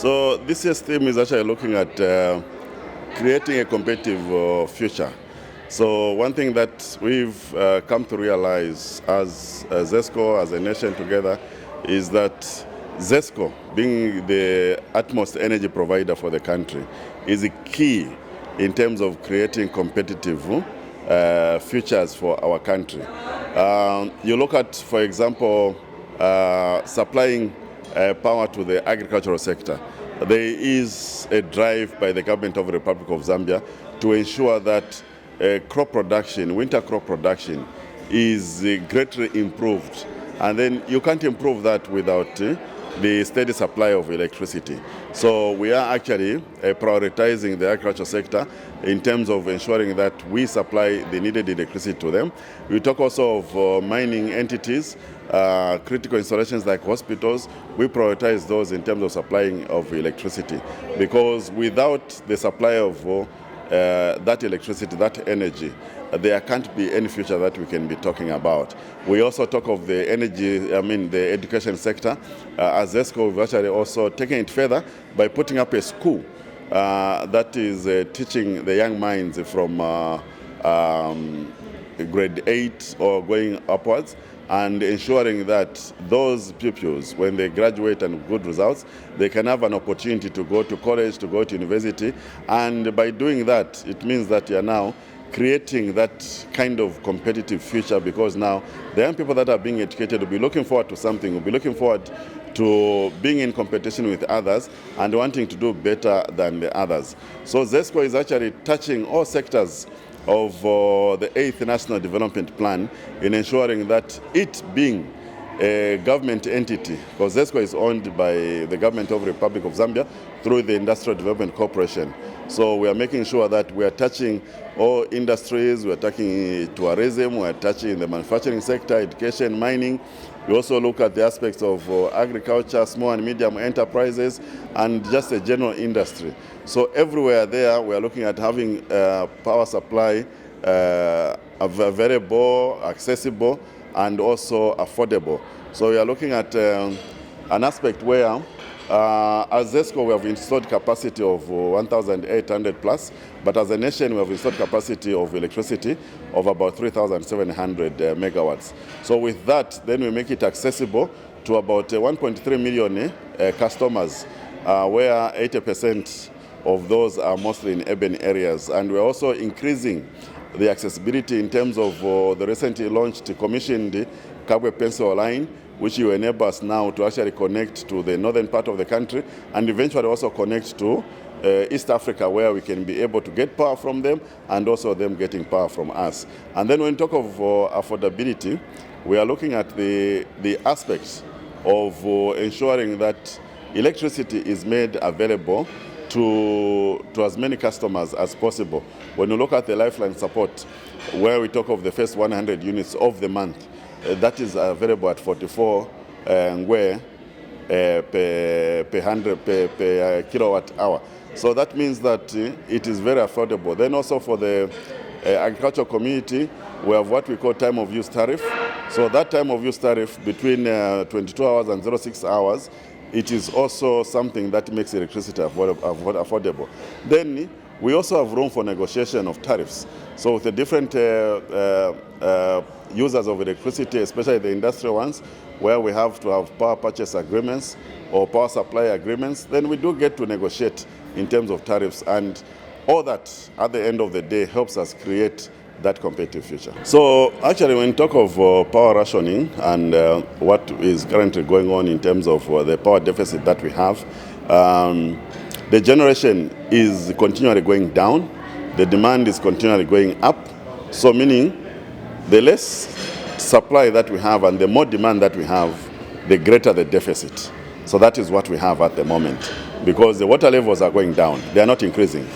So this year's theme is actually looking at creating a competitive future. So one thing that we've come to realize as ZESCO, as a nation together, is that ZESCO, being the utmost energy provider for the country, is a key in terms of creating competitive futures for our country. You look at, for example, supplying power to the agricultural sector. There is a drive by the government of the Republic of Zambia to ensure that crop production, winter crop production, is greatly improved. And then you can't improve that without the steady supply of electricity. So we are actually prioritizing the agriculture sector in terms of ensuring that we supply the needed electricity to them. We talk also of mining entities, critical installations like hospitals. We prioritize those in terms of supplying of electricity, because without the supply of that electricity, that energy, there can't be any future that we can be talking about. We also talk of the energy, the education sector. As ZESCO, we've actually also taken it further by putting up a school that is teaching the young minds from grade 8 or going upwards, and ensuring that those pupils, when they graduate and good results, they can have an opportunity to go to college, to go to university. And by doing that, it means that you are now creating that kind of competitive future, because now the young people that are being educated will be looking forward to something, will be looking forward to being in competition with others and wanting to do better than the others. So ZESCO is actually touching all sectors of the 8th National Development Plan in ensuring that it being a government entity, because ZESCO is owned by the government of the Republic of Zambia through the Industrial Development Corporation. So we are making sure that we are touching all industries, we are touching tourism, we are touching the manufacturing sector, education, mining. We also look at the aspects of agriculture, small and medium enterprises, and just a general industry. So everywhere there, we are looking at having power supply available, accessible, and also affordable. So we are looking at an aspect where, as ZESCO, we have installed capacity of 1,800 plus, but as a nation, we have installed capacity of electricity of about 3,700 megawatts. So with that, then we make it accessible to about 1.3 million customers, where 80% of those are mostly in urban areas. And we're also increasing the accessibility in terms of the recently launched, commissioned Kabwe Pencil line, which will enable us now to actually connect to the northern part of the country and eventually also connect to East Africa, where we can be able to get power from them and also them getting power from us. And then when we talk of affordability, we are looking at the aspects of ensuring that electricity is made available to as many customers as possible. When you look at the lifeline support, where we talk of the first 100 units of the month, that is available at 44 ngwe per kilowatt hour. So that means that it is very affordable. Then also for the agricultural community, we have what we call time of use tariff. So that time of use tariff between 22 hours and 06 hours, it is also something that makes electricity affordable. Then we also have room for negotiation of tariffs. So with the different users of electricity, especially the industrial ones, where we have to have power purchase agreements or power supply agreements, then we do get to negotiate in terms of tariffs. And all that, at the end of the day, helps us create that competitive future. So actually, when you talk of power rationing and what is currently going on in terms of the power deficit that we have, the generation is continually going down, the demand is continually going up. So meaning the less supply that we have and the more demand that we have, the greater the deficit. So that is what we have at the moment, because the water levels are going down, they are not increasing.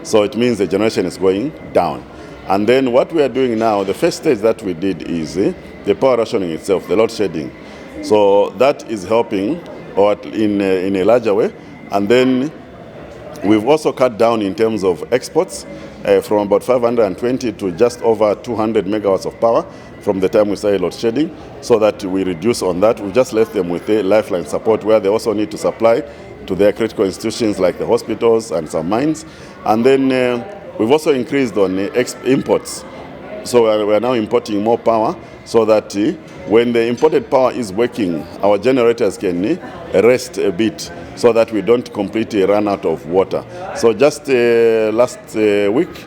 So it means the generation is going down. And then what we are doing now, the first stage that we did is the power rationing itself, the load shedding. So that is helping or in a larger way. And then we've also cut down in terms of exports from about 520 to just over 200 megawatts of power from the time we started load shedding, so that we reduce on that. We just left them with a lifeline support, where they also need to supply to their critical institutions like the hospitals and some mines. And then we've also increased on imports. So we are now importing more power so that when the imported power is working, our generators can rest a bit so that we don't completely run out of water. So just last week,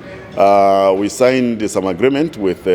we signed some agreement with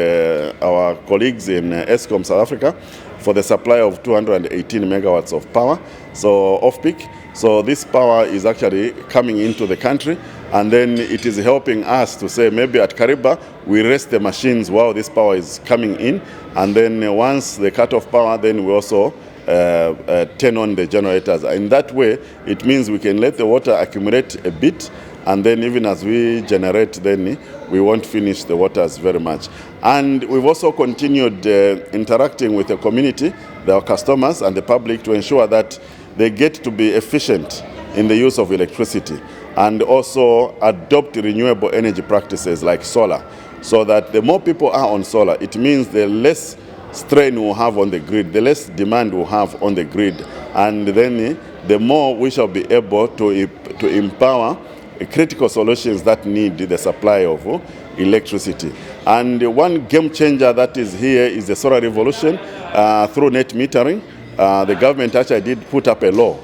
our colleagues in ZESCO South Africa for the supply of 218 megawatts of power, so off-peak. So this power is actually coming into the country, and then it is helping us to say maybe at Kariba we rest the machines while this power is coming in, and then once they cut off power, then we also turn on the generators. In that way, it means we can let the water accumulate a bit, and then even as we generate, then we won't finish the waters very much. And we've also continued interacting with the community, our customers and the public, to ensure that they get to be efficient in the use of electricity, and also adopt renewable energy practices like solar, so that the more people are on solar, it means the less strain we'll have on the grid, the less demand we'll have on the grid, and then the more we shall be able to empower critical solutions that need the supply of electricity. And one game changer that is here is the solar revolution through net metering. The government actually did put up a law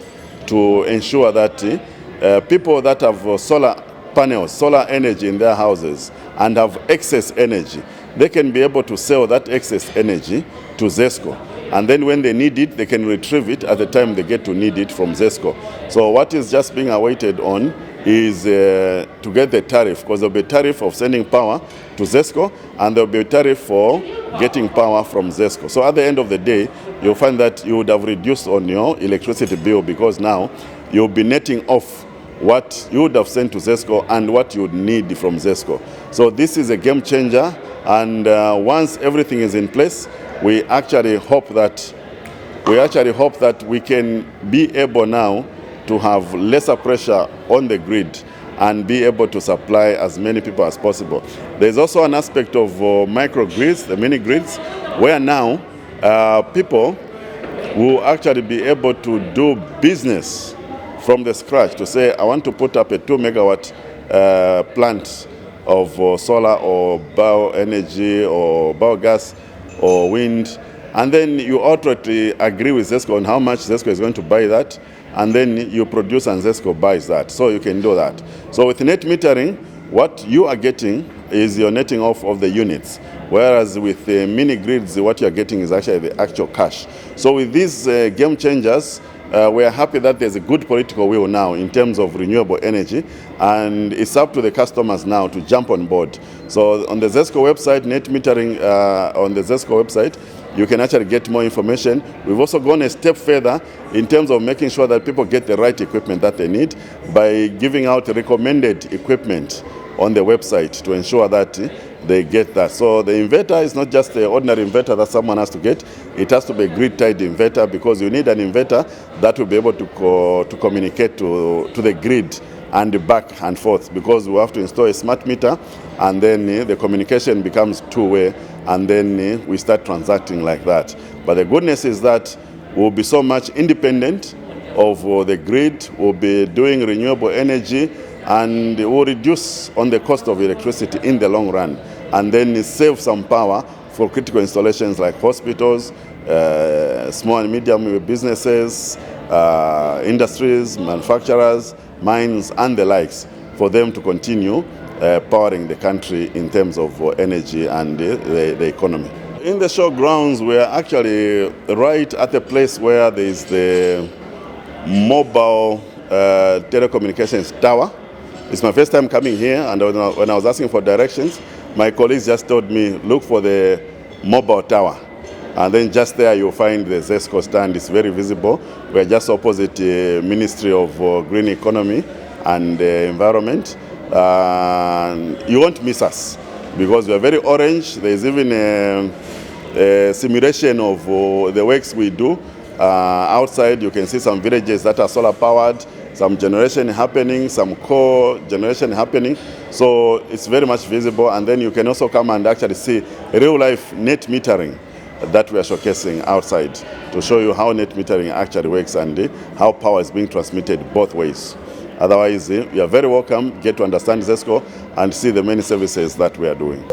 to ensure that people that have solar panels, solar energy in their houses and have excess energy, they can be able to sell that excess energy to ZESCO. And then when they need it, they can retrieve it at the time they get to need it from ZESCO. So what is just being awaited on is to get the tariff, because there will be a tariff of sending power to ZESCO, and there will be a tariff for getting power from ZESCO. So at the end of the day, you'll find that you would have reduced on your electricity bill, because now you'll be netting off what you would have sent to ZESCO and what you would need from ZESCO. So this is a game changer, and once everything is in place, we actually hope that we can be able now to have lesser pressure on the grid and be able to supply as many people as possible. There's also an aspect of microgrids, the mini grids, where now people will actually be able to do business from the scratch, to say, I want to put up a 2 megawatt plant of solar or bioenergy or biogas or wind, and then you outrightly agree with ZESCO on how much ZESCO is going to buy that, and then you produce and ZESCO buys that. So you can do that. So with net metering, what you are getting is your netting off of the units, whereas with the mini grids, what you are getting is actually the actual cash. So with these game changers, we are happy that there's a good political will now in terms of renewable energy, and it's up to the customers now to jump on board. So on the ZESCO website, net metering on the ZESCO website, you can actually get more information. We've also gone a step further in terms of making sure that people get the right equipment that they need by giving out recommended equipment on the website to ensure that they get that. So the inverter is not just the ordinary inverter that someone has to get. It has to be a grid-tied inverter, because you need an inverter that will be able to communicate to the grid and back and forth, because we have to install a smart meter, and then the communication becomes two-way, and then we start transacting like that. But the goodness is that we'll be so much independent of the grid, we'll be doing renewable energy, and we'll reduce on the cost of electricity in the long run, and then save some power for critical installations like hospitals, small and medium businesses, industries, manufacturers, mines, and the likes, for them to continue powering the country in terms of energy and the economy. In the show grounds, we are actually right at the place where there is the mobile telecommunications tower. It's my first time coming here, and when I was asking for directions, my colleagues just told me, look for the mobile tower. And then just there you'll find the ZESCO stand. It's very visible. We're just opposite the Ministry of Green Economy and Environment. You won't miss us, because we're very orange. There's even a simulation of the works we do. Outside you can see some villages that are solar powered, some generation happening, some co-generation happening. So it's very much visible, and then you can also come and actually see real life net metering that we are showcasing outside to show you how net metering actually works and how power is being transmitted both ways. Otherwise, you are very welcome, get to understand ZESCO and see the many services that we are doing.